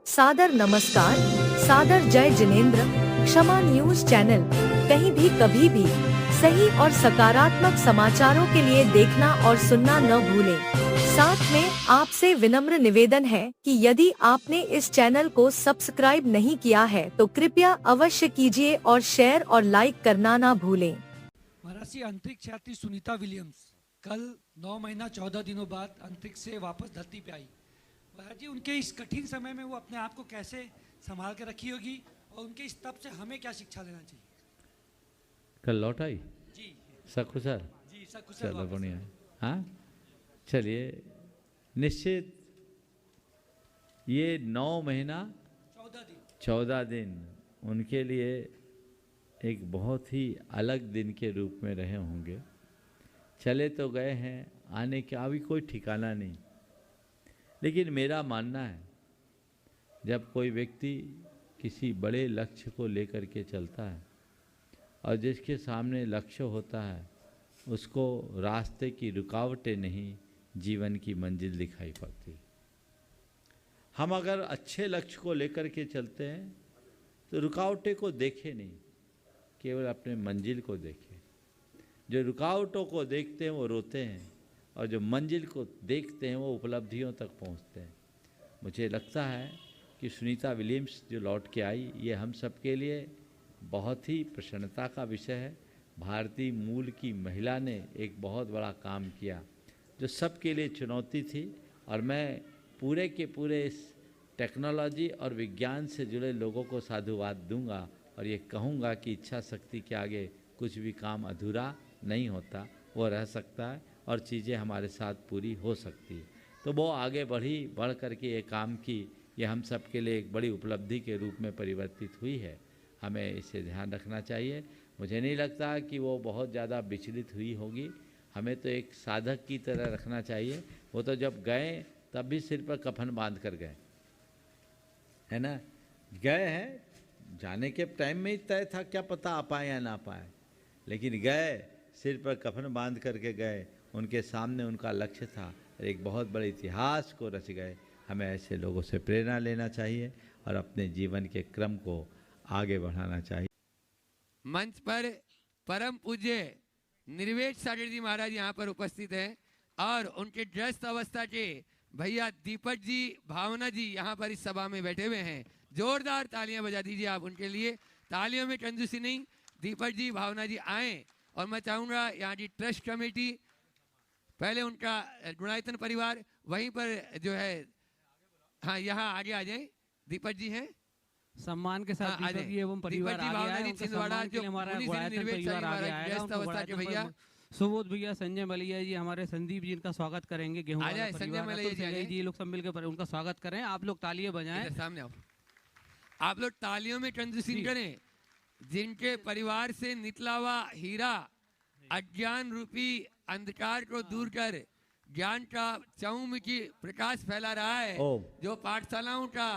सादर नमस्कार, सादर जय जिनेंद्र। क्षमा न्यूज चैनल कहीं भी कभी भी सही और सकारात्मक समाचारों के लिए देखना और सुनना न भूलें। साथ में आपसे विनम्र निवेदन है कि यदि आपने इस चैनल को सब्सक्राइब नहीं किया है तो कृपया अवश्य कीजिए और शेयर और लाइक करना ना भूलें। महाराज अंतरिक्ष यात्री सुनीता विलियम्स कल 9 महीना 14 दिनों बाद अंतरिक्ष से वापस धरती पे आई। महाराज जी, उनके इस कठिन समय में वो अपने आप को कैसे संभाल के रखी होगी और उनके इस तप से हमें क्या शिक्षा लेना चाहिए? कल लौट आई जी सकुशल। जी, सब कुछ चलो बढ़िया। हाँ चलिए, निश्चित ये 9 महीना 14 दिन उनके लिए एक बहुत ही अलग दिन के रूप में रहे होंगे। चले तो गए हैं, आने का अभी कोई ठिकाना नहीं। लेकिन मेरा मानना है, जब कोई व्यक्ति किसी बड़े लक्ष्य को लेकर के चलता है और जिसके सामने लक्ष्य होता है, उसको रास्ते की रुकावटें नहीं, जीवन की मंजिल दिखाई पड़ती। हम अगर अच्छे लक्ष्य को लेकर के चलते हैं तो रुकावटें को देखें नहीं, केवल अपने मंजिल को देखें। जो रुकावटों को देखते हैं वो रोते हैं और जो मंजिल को देखते हैं वो उपलब्धियों तक पहुंचते हैं। मुझे लगता है कि सुनीता विलियम्स जो लौट के आई, ये हम सब के लिए बहुत ही प्रसन्नता का विषय है। भारतीय मूल की महिला ने एक बहुत बड़ा काम किया जो सबके लिए चुनौती थी, और मैं पूरे के पूरे इस टेक्नोलॉजी और विज्ञान से जुड़े लोगों को साधुवाद दूंगा और ये कहूँगा कि इच्छा शक्ति के आगे कुछ भी काम अधूरा नहीं होता, वो रह सकता है और चीज़ें हमारे साथ पूरी हो सकती है। तो वो आगे बढ़ करके ये काम की, ये हम सब के लिए एक बड़ी उपलब्धि के रूप में परिवर्तित हुई है। हमें इसे ध्यान रखना चाहिए। मुझे नहीं लगता कि वो बहुत ज़्यादा विचलित हुई होगी। हमें तो एक साधक की तरह रखना चाहिए। वो तो जब गए तब भी सिर पर कफन बांध कर गए, है ना। गए हैं, जाने के टाइम में ही तय था, क्या पता आ पाए या ना पाए, लेकिन गए, सिर पर कफन बांध करके गए। उनके सामने उनका लक्ष्य था, एक बहुत बड़े इतिहास को रच गए। हमें ऐसे लोगों से प्रेरणा लेना चाहिए और अपने जीवन के क्रम को आगे बढ़ाना चाहिए। मंच पर परम पूज्य निर्वेद सागर जी महाराज यहाँ पर उपस्थित हैं और उनके ड्रस्त अवस्था के भैया दीपक जी, भावना जी यहाँ पर इस सभा में बैठे हुए हैं। जोरदार तालियां बजा दीजिए आप उनके लिए। तालियों में कंजूसी नहीं। दीपक जी, भावना जी आए और मैं चाहूँगा यहाँ की ट्रस्ट कमेटी, पहले उनका गुणायतन परिवार, वहीं पर जो है, हाँ यहाँ आगे आ जाए। दीपक जी हैं, सम्मान के साथ दीपक जी एवं परिवार आगे आए। उनके सम्मान के लिए हमारा गुणायतन परिवार आगे आएगा। उनको गुणायतन भैया सुबोध भैया, संजय मलिया जी, हमारे संदीप जी इनका स्वागत करेंगे। गेहूं वाला परिवार, जी लोग सब मिलकर उनका स्वागत करें। आप लोग तालियां बजाएं। सामने आओ, आप लोग तालियों में कंजूसी करें। जिनके परिवार से निकला हुआ हीरा अज्ञान रूपी अंधकार को दूर कर ज्ञान का चौमुखी प्रकाश फैला रहा है, जो पाठशालाओं का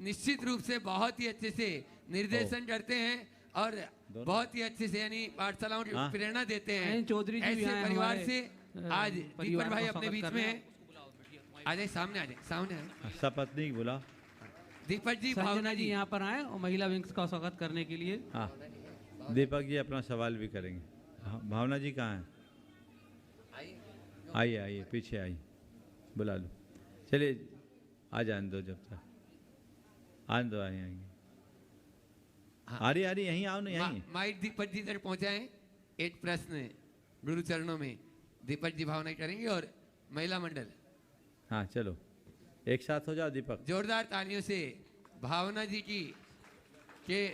निश्चित रूप से बहुत ही अच्छे से निर्देशन करते हैं और बहुत ही अच्छे से यानी पाठशालाओं की प्रेरणा देते हैं। चौधरी जी ऐसे परिवार से आज दीपक भाई अपने बीच में है। आ जाए, सामने आ जाए, सामने आए। सपत्नी बुला। दीपक जी, भावना जी यहाँ पर आए और महिला विंग का स्वागत करने के लिए। हाँ, दीपक जी अपना सवाल भी करेंगे। हाँ, भावना जी कहाँ हैं? आइए आइए, पीछे आइए, बुला लो। चलिए आ जाने दो, जब तक आने दो, आएंगे। आ रही यहीं आओ ना, यहीं। माइक दीपक जी तक पहुंचाएं। एक प्रश्न गुरु चरणों में दीपक जी भावना करेंगे और महिला मंडल। हाँ चलो, एक साथ हो जाओ। दीपक, जोरदार तालियों से भावना जी की के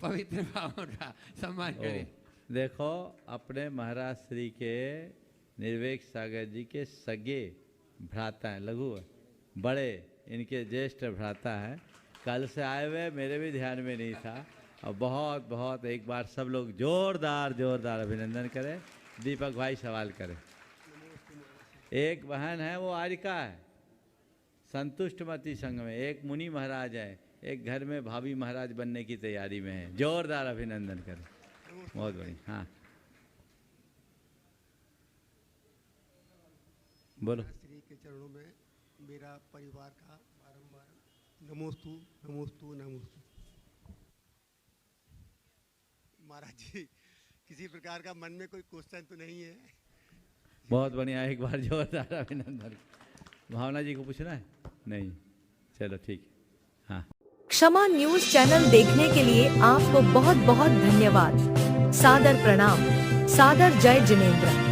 पवित्र भावों का सम्मान करें। देखो, अपने महाराज श्री के निर्वेद सागर जी के सगे भ्राता हैं, लघु बड़े, इनके ज्येष्ठ भ्राता हैं। कल से आए हुए, मेरे भी ध्यान में नहीं था। और बहुत बहुत एक बार सब लोग जोरदार जोरदार अभिनंदन करें। दीपक भाई सवाल करें। एक बहन है, वो आरिका है, संतुष्टमती संघ में। एक मुनि महाराज है, एक घर में भाभी महाराज बनने की तैयारी में है। जोरदार अभिनंदन करें। बहुत बढ़िया। हाँ बोलो। श्री के चरणों में मेरा परिवार का बारंबार नमोस्तु नमोस्तु नमोस्तु। महाराज जी, किसी प्रकार का मन में कोई क्वेश्चन तो नहीं है? बहुत बढ़िया, एक बार जोरदार अभिनंदन। भावना जी को पूछना है? नहीं, चलो ठीक है। हाँ, क्षमा न्यूज चैनल देखने के लिए आपको बहुत बहुत धन्यवाद। सादर प्रणाम। सादर जय जिनेंद्र।